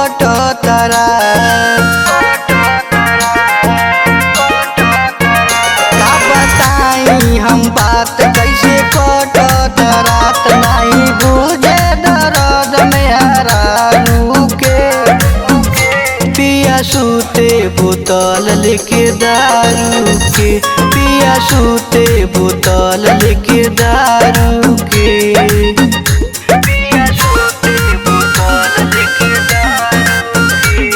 कटतरा। का बताई हम बात कैसे कटतरा, नहीं बुझे दर्द में हरारू के। पिया सूते बोतल लेके दारू के, पिया सूते बोतल लेके दारू के। पिया सूते बोतल लेके दारू के।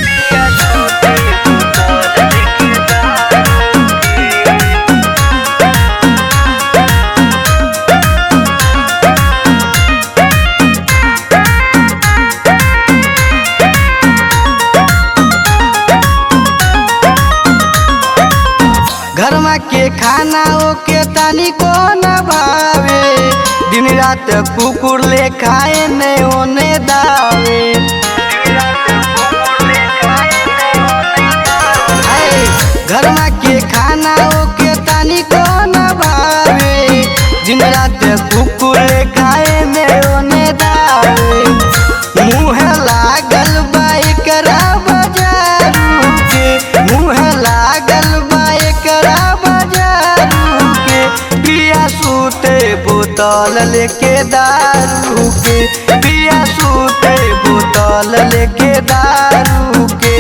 पिया सूते बोतल लेके दारू घरमा के खाना ओके तनी को न भावे, दिन रात कुकुर ले खाए ने ओने दावे। घरमा के खाना ओके तनी को न भावे, दिन रात कुकुर ले खाए में ओने दावे। मुँह लागल बा एकरा बाजारू के, मुँह लागल बा एकरा बाजारू के। पिया सूते बोतल लेके दारू के, पिया सूते बोतल लेके दारू के।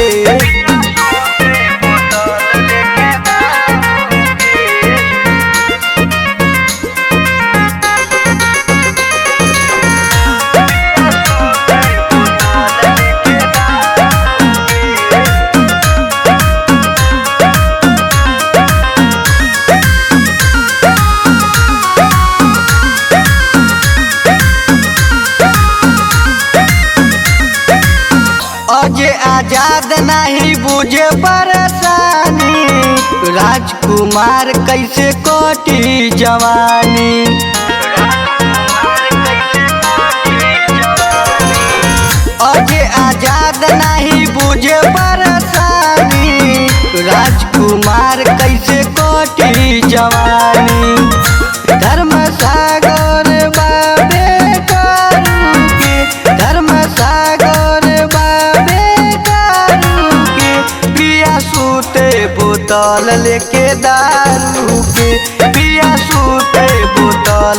अजय आजाद नहीं बुझे परेशानी, राजकुमार कैसे कटी जवानी। अजय आजाद नहीं बुझे परेशानी, राजकुमार कैसे कटी जवानी। धर्म सागर बाबे करू के, धर्म सागर बाबे करू के। पिया सूते बोतल लेके दारू के, पिया सूते बोतल